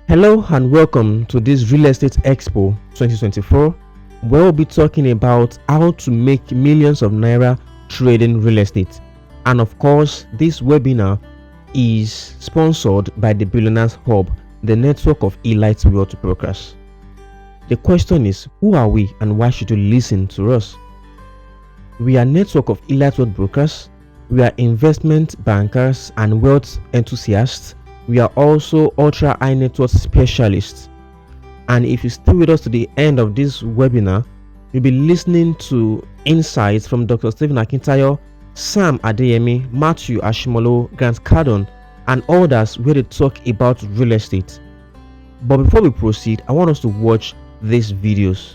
Hello and welcome to this Real Estate Expo 2024, where we'll be talking about how to make millions of naira trading real estate. And of course, this webinar is sponsored by the Billionaires Hub, the network of elite wealth brokers. The question is, who are we and why should you listen to us? We are a network of elite wealth brokers. We are investment bankers and wealth enthusiasts. We are also ultra high net worth specialists. And if you stay with us to the end of this webinar, you'll be listening to insights from Dr. Stephen Akintayo, Sam Adeyemi, Matthew Ashimolo, Grant Cardon, and others where they talk about real estate. But before we proceed, I want us to watch these videos.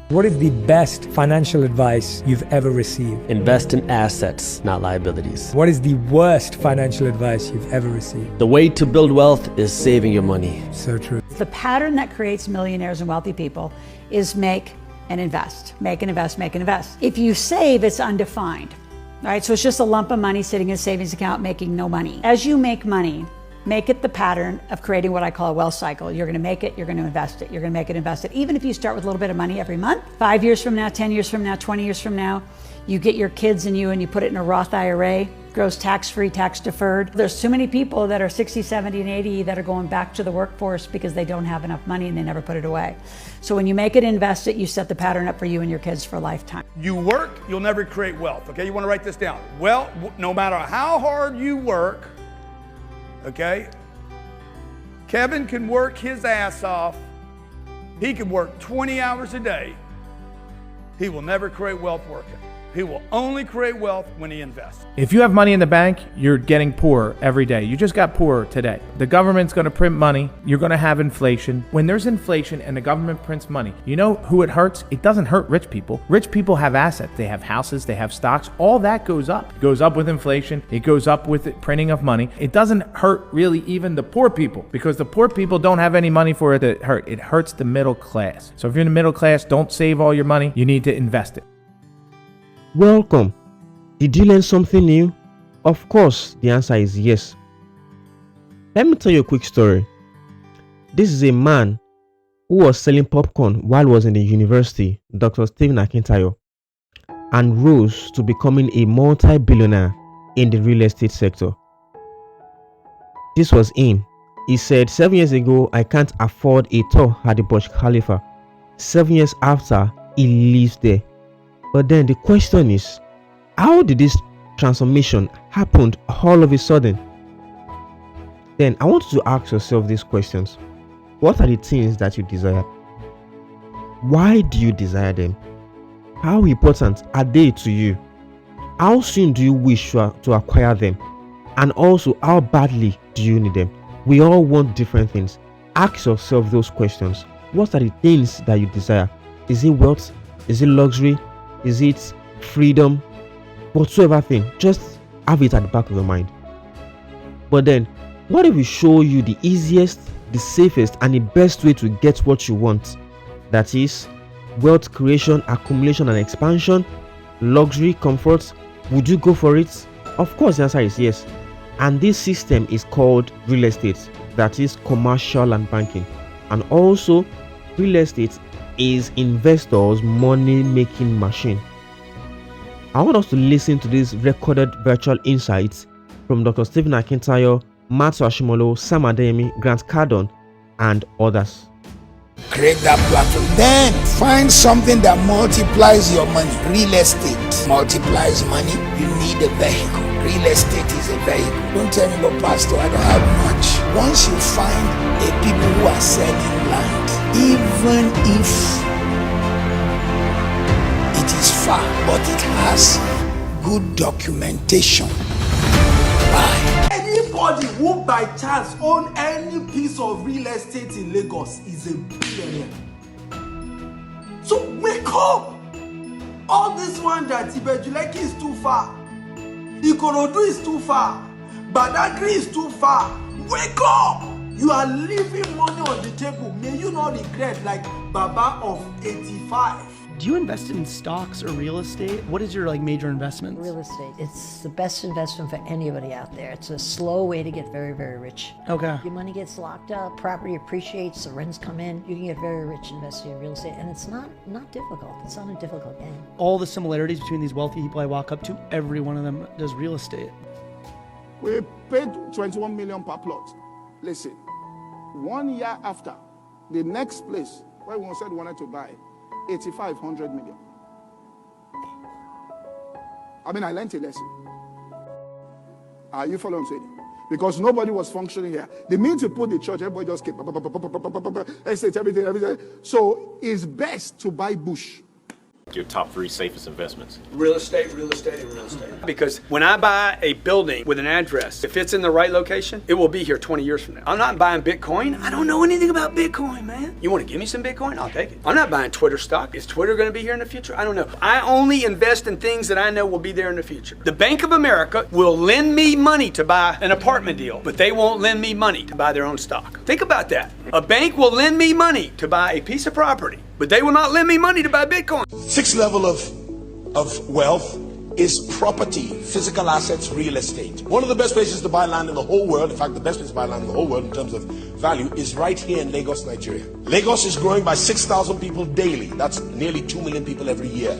What is the best financial advice you've ever received? Invest in assets, not liabilities. What is the worst financial advice you've ever received? The way to build wealth is saving your money. So true. The pattern that creates millionaires and wealthy people is make and invest. Make and invest, make and invest. If you save, it's undefined, right? So it's just a lump of money sitting in a savings account making no money. As you make money, make it the pattern of creating what I call a wealth cycle. You're gonna make it, you're gonna invest it, you're gonna make it, invest it. Even if you start with a little bit of money every month, 5 years from now, 10 years from now, 20 years from now, you get your kids and you put it in a Roth IRA, grows tax-free, tax deferred. There's too many people that are 60, 70, and 80 that are going back to the workforce because they don't have enough money and they never put it away. So when you make it, invest it, you set the pattern up for you and your kids for a lifetime. You work, you'll never create wealth, okay? You wanna write this down. Well, no matter how hard you work, okay? Kevin can work his ass off. He can work 20 hours a day. He will never create wealth working. He will only create wealth when he invests. If you have money in the bank, you're getting poorer every day. You just got poorer today. The government's going to print money. You're going to have inflation. When there's inflation and the government prints money, you know who it hurts? It doesn't hurt rich people. Rich people have assets. They have houses. They have stocks. All that goes up. It goes up with inflation. It goes up with the printing of money. It doesn't hurt really even the poor people because the poor people don't have any money for it to hurt. It hurts the middle class. So if you're in the middle class, don't save all your money. You need to invest it. Welcome. Did you learn something new? Of course, the answer is yes. Let me tell you a quick story. This is a man who was selling popcorn while he was in the university, Dr. Stephen Akintayo, and rose to becoming a multi-billionaire in the real estate sector. This was him. He said, 7 years ago, I can't afford a tour at the Burj Khalifa. 7 years after, he lives there. But then the question is, how did this transformation happen all of a sudden? Then I want you to ask yourself these questions. What are the things that you desire? Why do you desire them? How important are they to you? How soon do you wish to acquire them? And also, how badly do you need them? We all want different things. Ask yourself those questions. What are the things that you desire? Is it wealth? Is it luxury? Is it freedom? Whatsoever thing, just have it at the back of your mind. But then, what if we show you the easiest, the safest, and the best way to get what you want? That is, wealth creation, accumulation, and expansion, luxury, comfort. Would you go for it? Of course, the answer is yes. And this system is called real estate, that is commercial and banking. And also, real estate is investors' money-making machine. I want us to listen to these recorded virtual insights from Dr. Stephen Akintayo, Matthew Ashimolo, Sam Adeyemi, Grant Cardon, and others. Create that platform. Then find something that multiplies your money. Real estate multiplies money. You need a vehicle. Real estate is a vehicle. Don't tell me, but Pastor, I don't have much. Once you find a people who are selling land, even if it is far, but it has good documentation, buy. Anybody who by chance own any piece of real estate in Lagos is a billionaire. So wake up! All this one that Ibejuleki is too far, Ikorodu is too far, Badagry is too far. Wake up! You are leaving money on the table. May you not regret like Baba of 85. Do you invest in stocks or real estate? What is your major investments? Real estate. It's the best investment for anybody out there. It's a slow way to get very, very rich. Okay. Your money gets locked up, property appreciates, the rents come in. You can get very rich investing in real estate, and it's not difficult. It's not a difficult game. All the similarities between these wealthy people I walk up to, every one of them does real estate. We paid 21 million per plot. Listen, 1 year after, the next place where we said we wanted to buy, 8,500 million. I mean, I learned a lesson. Are you following what I'm saying? Because nobody was functioning here. The minute you put the church, everybody just came. Estate, everything. So it's best to buy bush. Your top 3 safest investments? Real estate, and real estate. Because when I buy a building with an address, if it's in the right location, it will be here 20 years from now. I'm not buying Bitcoin. I don't know anything about Bitcoin, man. You want to give me some Bitcoin? I'll take it. I'm not buying Twitter stock. Is Twitter going to be here in the future? I don't know. I only invest in things that I know will be there in the future. The Bank of America will lend me money to buy an apartment deal, but they won't lend me money to buy their own stock. Think about that. A bank will lend me money to buy a piece of property, but they will not lend me money to buy Bitcoin. 6th level of wealth is property, physical assets, real estate. One of the best places to buy land in the whole world, in fact the best place to buy land in the whole world in terms of value, is right here in Lagos, Nigeria. Lagos is growing by 6,000 people daily. That's nearly 2 million people every year.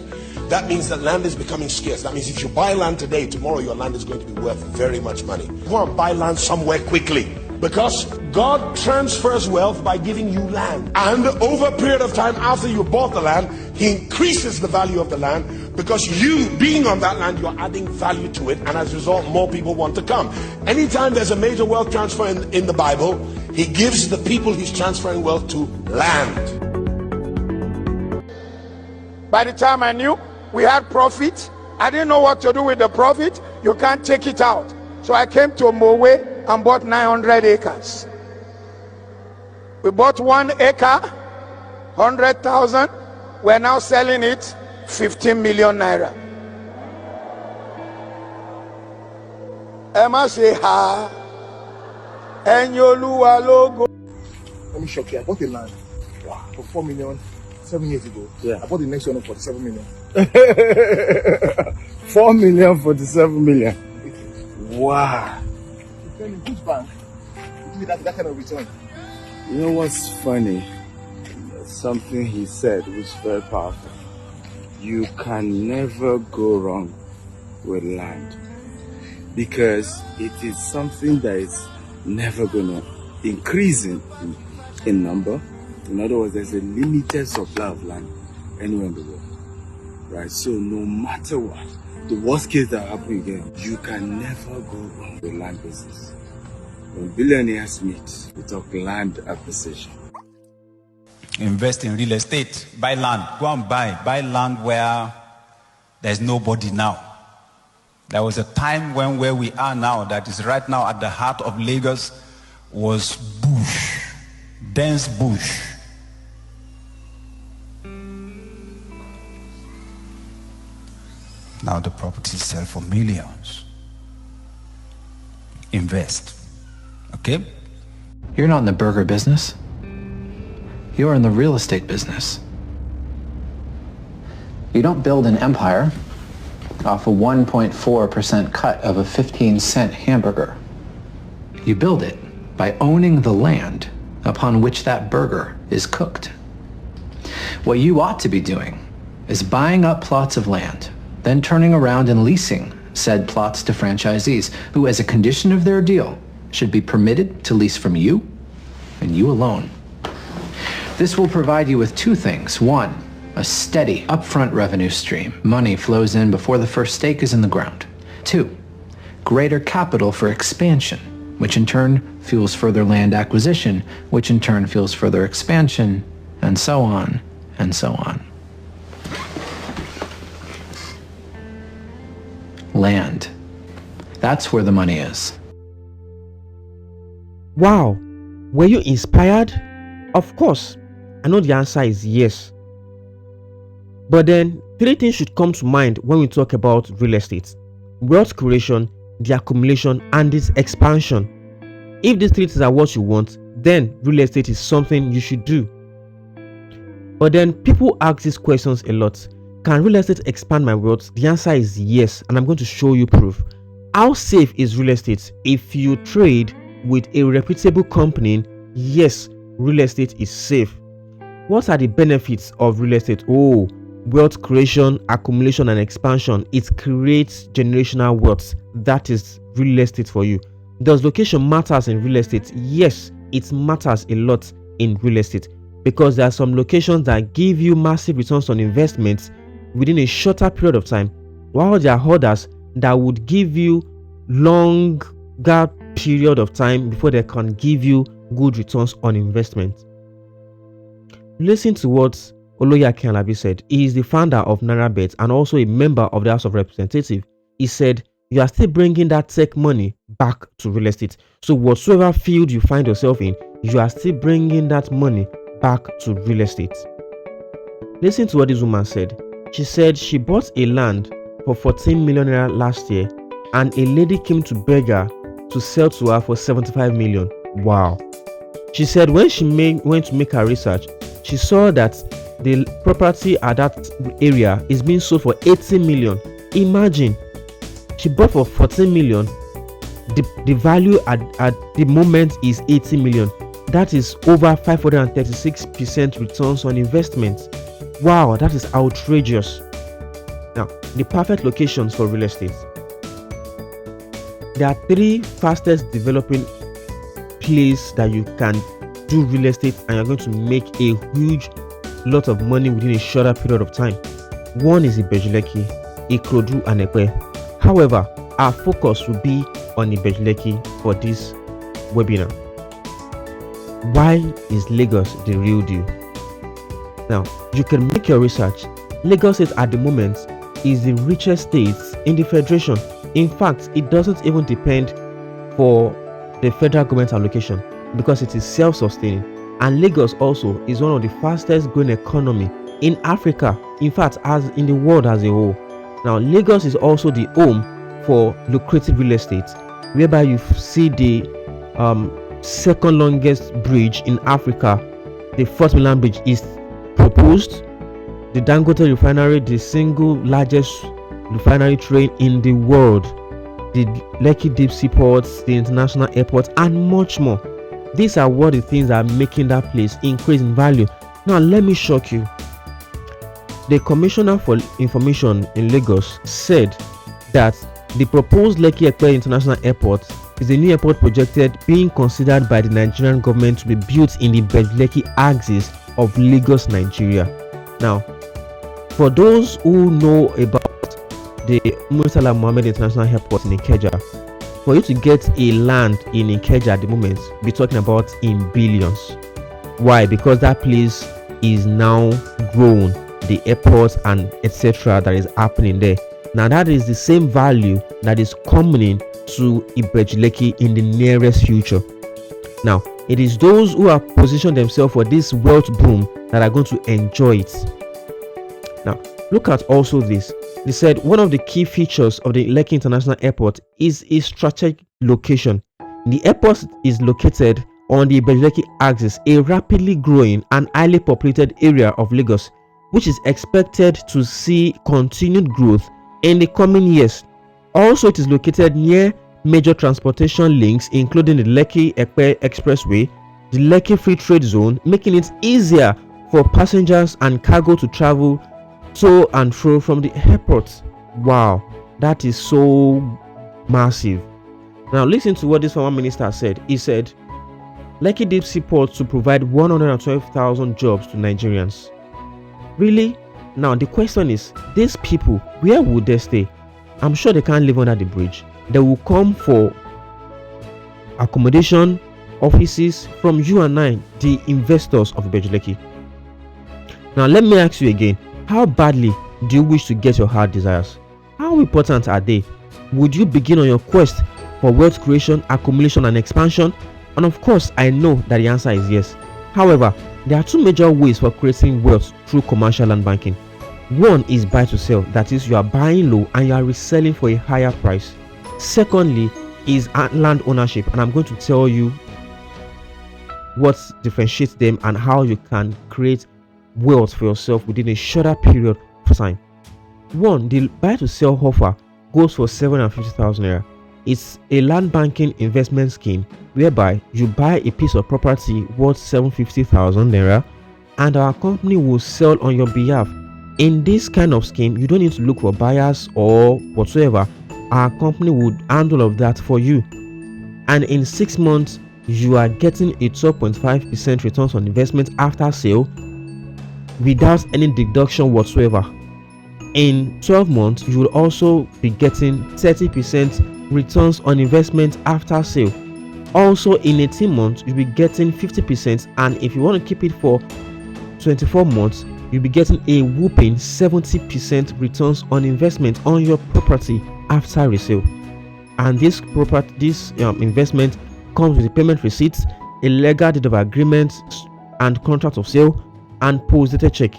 That means that land is becoming scarce. That means if you buy land today, tomorrow your land is going to be worth very much money. Go and buy land somewhere quickly, because God transfers wealth by giving you land. And over a period of time after you bought the land, He increases the value of the land, because you being on that land, you're adding value to it, and as a result, more people want to come. Anytime there's a major wealth transfer in the Bible, He gives the people He's transferring wealth to land. By the time I knew we had profit, I didn't know what to do with the profit. You can't take it out. So I came to Mowe and bought 900 acres. We bought 1 acre, 100,000. We're now selling it 15 million naira. Emma say ha. Enyoluwa logo. Let me shock you. I bought a land for 4 million 7 years ago. Yeah. I bought the next one for 47 million. 4 million, 47 million. Wow. Tell me, which bank will give me that kind of return? You know what's funny? Something he said was very powerful. You can never go wrong with land, because it is something that is never going to increase in number. In other words, there's a limited supply of land anywhere in the world, right? So no matter what, the worst case that happens again, you can never go wrong with land business. When billionaires meet, we talk land acquisition. Invest in real estate, buy land, go and buy land where there's nobody now. There was a time when where we are now, that is right now at the heart of Lagos, was bush, dense bush. Now the properties sell for millions. Invest, okay? You're not in the burger business. You're in the real estate business. You don't build an empire off a 1.4% cut of a 15-cent hamburger. You build it by owning the land upon which that burger is cooked. What you ought to be doing is buying up plots of land, then turning around and leasing said plots to franchisees who, as a condition of their deal, should be permitted to lease from you and you alone. This will provide you with 2 things. 1, a steady upfront revenue stream. Money flows in before the first stake is in the ground. 2, greater capital for expansion, which in turn fuels further land acquisition, which in turn fuels further expansion, and so on, and so on. Land. That's where the money is. Wow, were you inspired? Of course, I know the answer is yes. But then, 3 things should come to mind when we talk about real estate: wealth creation, the accumulation, and its expansion. If these 3 things are what you want, then real estate is something you should do. But then people ask these questions a lot. Can real estate expand my wealth? The answer is yes, and I'm going to show you proof. How safe is real estate? If you trade with a reputable company, yes, real estate is safe. What are the benefits of real estate? Oh, wealth creation, accumulation, and expansion. It creates generational wealth. That is real estate for you. Does location matters in real estate? Yes, it matters a lot in real estate, because there are some locations that give you massive returns on investments within a shorter period of time, while there are others that would give you longer period of time before they can give you good returns on investment. Listen to what Oloye Akinlabi said. He is the founder of NairaBet and also a member of the House of Representatives. He said, you are still bringing that tech money back to real estate. So whatsoever field you find yourself in, you are still bringing that money back to real estate. Listen to what this woman said. She said she bought a land for 14 million naira last year, and a lady came to beg her to sell to her for 75 million. Wow. She said when she went to make her research, she saw that the property at that area is being sold for 80 million. Imagine, she bought for 14 million. The value at the moment is 80 million. That is over 536% returns on investment. Wow, that is outrageous. Now, the perfect locations for real estate. There are 3 fastest developing places that you can do real estate and you're going to make a huge lot of money within a shorter period of time. One is Ibeju-Lekki, Ikorodu, and Epe. However, our focus will be on Ibeju-Lekki for this webinar. Why is Lagos the real deal? Now, you can make your research. Lagos State at the moment is the richest state in the federation. In fact, it doesn't even depend for the federal government allocation because it is self-sustaining. And Lagos also is one of the fastest growing economy in Africa, in fact, as in the world as a whole. Now, Lagos is also the home for lucrative real estate, whereby you see the second longest bridge in Africa, the 4th Mainland Bridge, is proposed. The Dangote refinery, the single largest refinery train in the world, the Lekki deep sea ports, the international airport, and much more. These are what the things that are making that place increase in value. Now let me shock you. The Commissioner for Information in Lagos said that the proposed Lekki Epe International Airport is a new airport projected being considered by the Nigerian government to be built in the Ibeju-Lekki axis of Lagos, Nigeria. Now, for those who know about the Murtala Mohammed International Airport in Ikeja, for you to get a land in Ikeja at the moment, we're talking about in billions. Why? Because that place is now grown, the airport and etc. that is happening there. Now that is the same value that is coming to Ibeju-Lekki in the nearest future. Now, it is those who have positioned themselves for this wealth boom that are going to enjoy it. Now, look at also this. They said one of the key features of the Lekki International Airport is its strategic location. The airport is located on the Ibeju-Lekki axis, a rapidly growing and highly populated area of Lagos, which is expected to see continued growth in the coming years. Also, it is located near major transportation links, including the Lekki-Epe Expressway, the Lekki Free Trade Zone, making it easier for passengers and cargo to travel to and fro from the airport. Wow, that is so massive. Now listen to what this former minister said. He said, Lekki Deep Sea Port to provide 112,000 jobs to Nigerians. Really? Now the question is, these people, where would they stay? I'm sure they can't live under the bridge. They will come for accommodation, offices from you and I, the investors of Ibeju-Lekki. Now let me ask you again, how badly do you wish to get your heart desires? How important are they? Would you begin on your quest for wealth creation, accumulation, and expansion? And of course, I know that the answer is yes. However, there are 2 major ways for creating wealth through commercial land banking. One is buy to sell, that is, you are buying low and you are reselling for a higher price. Secondly is land ownership, and I'm going to tell you what differentiates them and how you can create wealth for yourself within a shorter period of time. One, the buy to sell offer goes for 750,000 naira. It's a land banking investment scheme whereby you buy a piece of property worth 750,000 naira and our company will sell on your behalf. In this kind of scheme, you don't need to look for buyers or whatsoever. Our company would handle all of that for you. And in 6 months, you are getting a 12.5% returns on investment after sale without any deduction whatsoever. In 12 months, you will also be getting 30% returns on investment after sale. Also, in 18 months, you'll be getting 50%, and if you want to keep it for 24 months, you'll be getting a whooping 70% returns on investment on your property after resale. And this investment comes with a payment receipt, a legal deed of agreement and contract of sale, and post-dated check.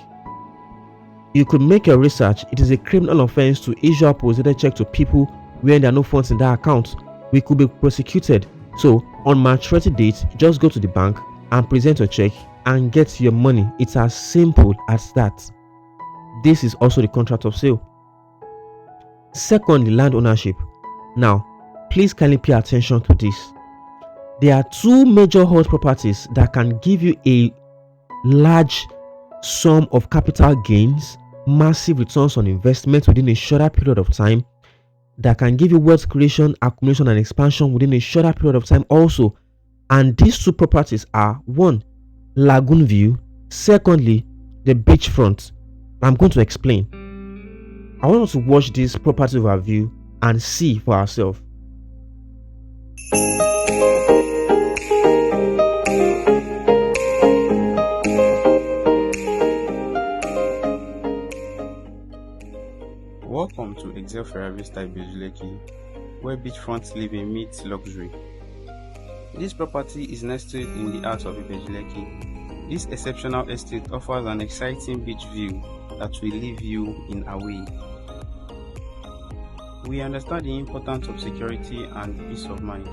You could make your research. It is a criminal offense to issue a post-dated check to people when there are no funds in their account. We could be prosecuted. So on maturity date, just go to the bank and present your check and get your money. It's as simple as that. This is also the contract of sale. Secondly, land ownership. Now, please kindly pay attention to this. There are two major hot properties that can give you a large sum of capital gains, massive returns on investment within a shorter period of time, that can give you wealth creation, accumulation, and expansion within a shorter period of time also. And these two properties are: one, Lagoon View; secondly, the beachfront. I'm going to explain. I want us to watch this property overview and see for ourselves. Welcome to Excel Vista Ibejuleki, where beachfront living meets luxury. This property is nestled in the heart of Ibejuleki. This exceptional estate offers an exciting beach view that will leave you in awe. We understand the importance of security and peace of mind.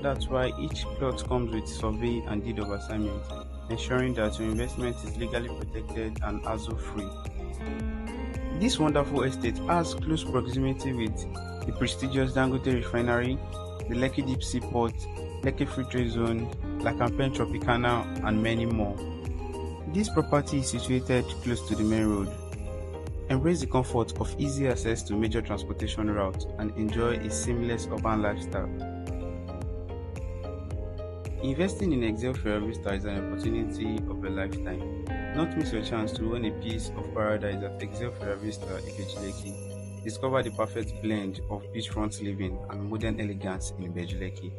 That's why each plot comes with survey and deed of assignment, ensuring that your investment is legally protected and hassle-free. This wonderful estate has close proximity with the prestigious Dangote Refinery, the Lekki Deep Sea Port, Lekki Free Trade Zone, Lakampen Tropicana, and many more. This property is situated close to the main road. Embrace the comfort of easy access to major transportation routes and enjoy a seamless urban lifestyle. Investing in Excel Vista is an opportunity of a lifetime. Don't miss your chance to own a piece of paradise at Excel Vista Ibejuleki. Discover the perfect blend of beachfront living and modern elegance in Ibejuleki.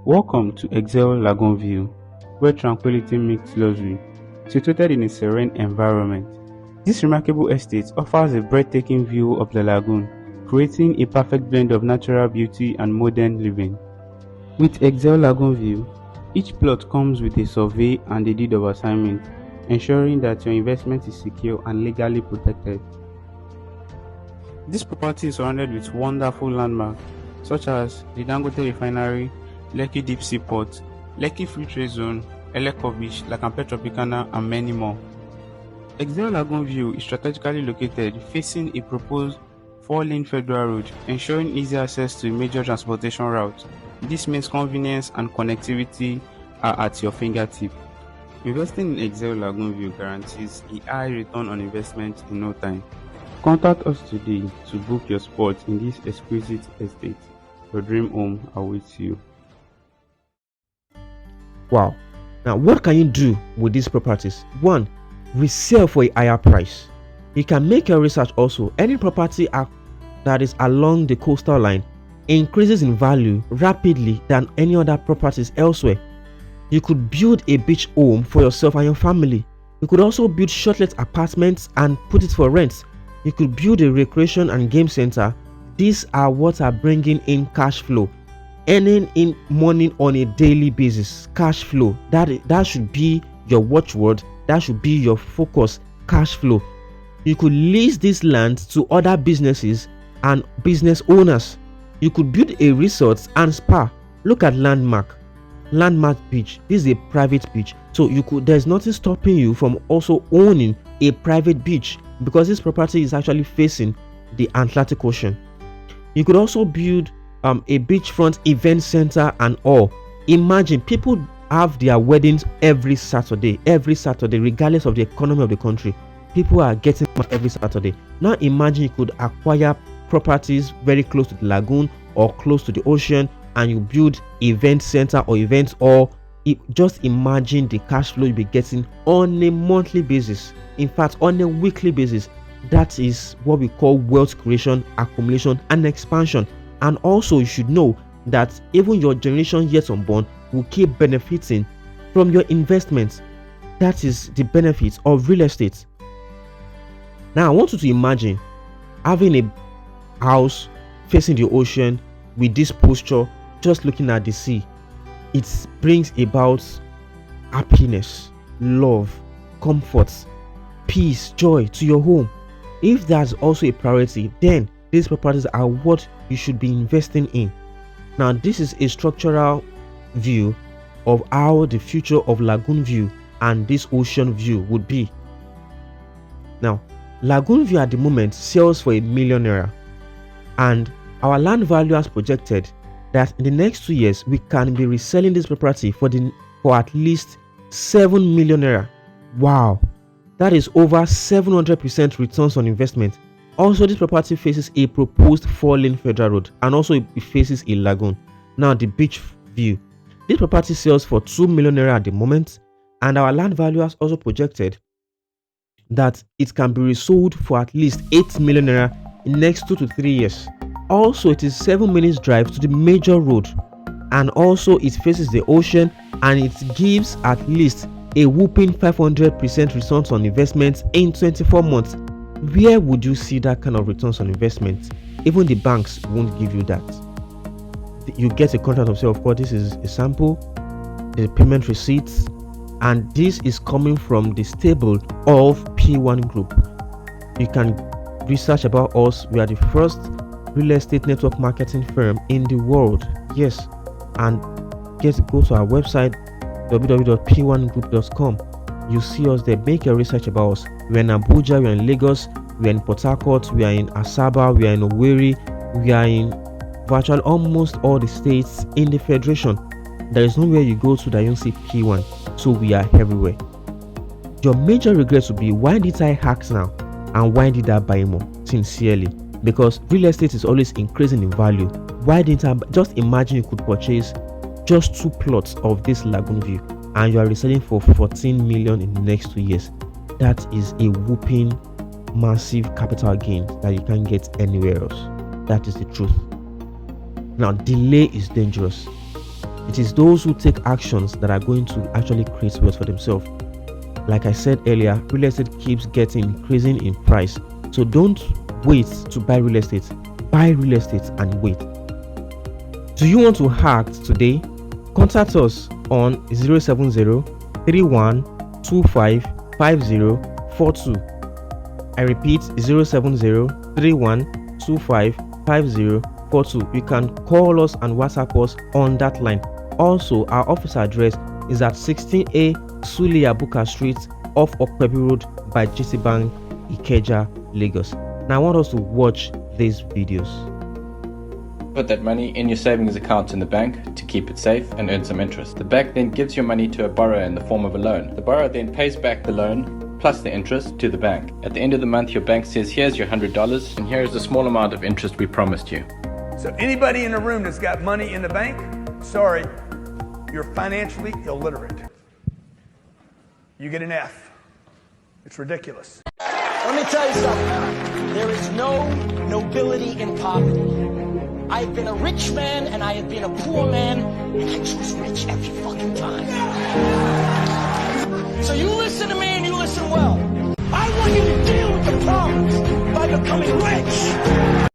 Welcome to Excel Lagoon View, where tranquility meets luxury. Situated in a serene environment, this remarkable estate offers a breathtaking view of the lagoon, creating a perfect blend of natural beauty and modern living. With Excel Lagoon View, each plot comes with a survey and a deed of assignment, ensuring that your investment is secure and legally protected. This property is surrounded with wonderful landmarks such as the Dangote Refinery, Lekki Deep Sea Port, Lekki Free Trade Zone, Eleko Beach, Lakampen Tropicana, and many more. Excel Lagoon View is strategically located facing a proposed 4-lane federal road, ensuring easy access to major transportation routes. This means convenience and connectivity are at your fingertip. Investing in Excel Lagoon View guarantees a high return on investment in no time. Contact us today to book your spot in this exquisite estate. Your dream home awaits you. Wow. Now, what can you do with these properties? One, resell for a higher price. You can make your research also. Any property that is along the coastal line increases in value rapidly than any other properties elsewhere. You could build a beach home for yourself and your family. You could also build short-let apartments and put it for rent. You could build a recreation and game center. These are what are bringing in cash flow. Earning in money on a daily basis. Cash flow. That should be your watchword. That should be your focus. Cash flow. You could lease this land to other businesses and business owners. You could build a resort and spa. Look at Landmark Beach. This is a private beach, so there's nothing stopping you from also owning a private beach, because this property is actually facing the Atlantic Ocean. You could also build a beachfront event center and all. Imagine, people have their weddings every Saturday, regardless of the economy of the country. People are getting married every Saturday. Now imagine you could acquire properties very close to the lagoon or close to the ocean, and you build event center or events, or just imagine the cash flow you'll be getting on a monthly basis, in fact on a weekly basis. That is what we call wealth creation, accumulation and expansion. And also you should know that even your generation yet unborn will keep benefiting from your investments. That is the benefits of real estate. Now I want you to imagine having a house facing the ocean with this posture, just looking at the sea. It brings about happiness, love, comfort, peace, joy to your home. If that's also a priority, then these properties are what you should be investing in. Now this is a structural view of how the future of Lagoon View and this ocean view would be. Now Lagoon View at the moment sells for $1 million, and our land value has projected that in the next 2 years we can be reselling this property for at least $7 million. Wow, that is over 700% returns on investment. Also, this property faces a proposed 4-lane federal road, and also it faces a lagoon. Now the beach view, this property sells for $2 million at the moment, and our land value has also projected that it can be resold for at least $8 million in the next 2 to 3 years. Also, it is 7 minutes drive to the major road, and also it faces the ocean, and it gives at least a whopping 500% returns on investment in 24 months. Where would you see that kind of returns on investment? Even the banks won't give you that. You get a contract of sale. Of course, this is a sample, the payment receipts, and this is coming from the stable of P1 Group. You can research about us. We are the first real estate network marketing firm in the world. Yes, and go to our website www.p1group.com. You see us there. Make your research about us. We are in Abuja, we are in Lagos, we are in Port Harcourt, we are in Asaba, we are in Owerri, we are in virtually almost all the states in the federation. There is nowhere you go to that you don't see P1. So we are everywhere. Your major regrets will be, why did I hack now, and why did I buy more? Sincerely, because real estate is always increasing in value. Why didn't I just imagine you could purchase just 2 plots of this Lagoon View, and you are reselling for 14 million in the next 2 years? That is a whooping massive capital gain that you can't get anywhere else. That is the truth. Now, delay is dangerous. It is those who take actions that are going to actually create wealth for themselves. Like I said earlier, real estate keeps increasing in price. So don't wait to buy real estate. Buy real estate and wait. Do you want to hack today? Contact us on 070-3125-5042. I repeat, 070-3125-5042. You can call us and WhatsApp us on that line. Also, our office address is at 16A Sule Abuka Street off Okpebi Road by GT Bank, Ikeja, Lagos. Now I want us to watch these videos. Put that money in your savings account in the bank to keep it safe and earn some interest. The bank then gives your money to a borrower in the form of a loan. The borrower then pays back the loan plus the interest to the bank. At the end of the month, your bank says, here's your $100 and here's the small amount of interest we promised you. So anybody in the room that's got money in the bank, sorry, you're financially illiterate. You get an F. It's ridiculous. Let me tell you something. There is no nobility in poverty. I've been a rich man and I have been a poor man, and I choose rich every fucking time.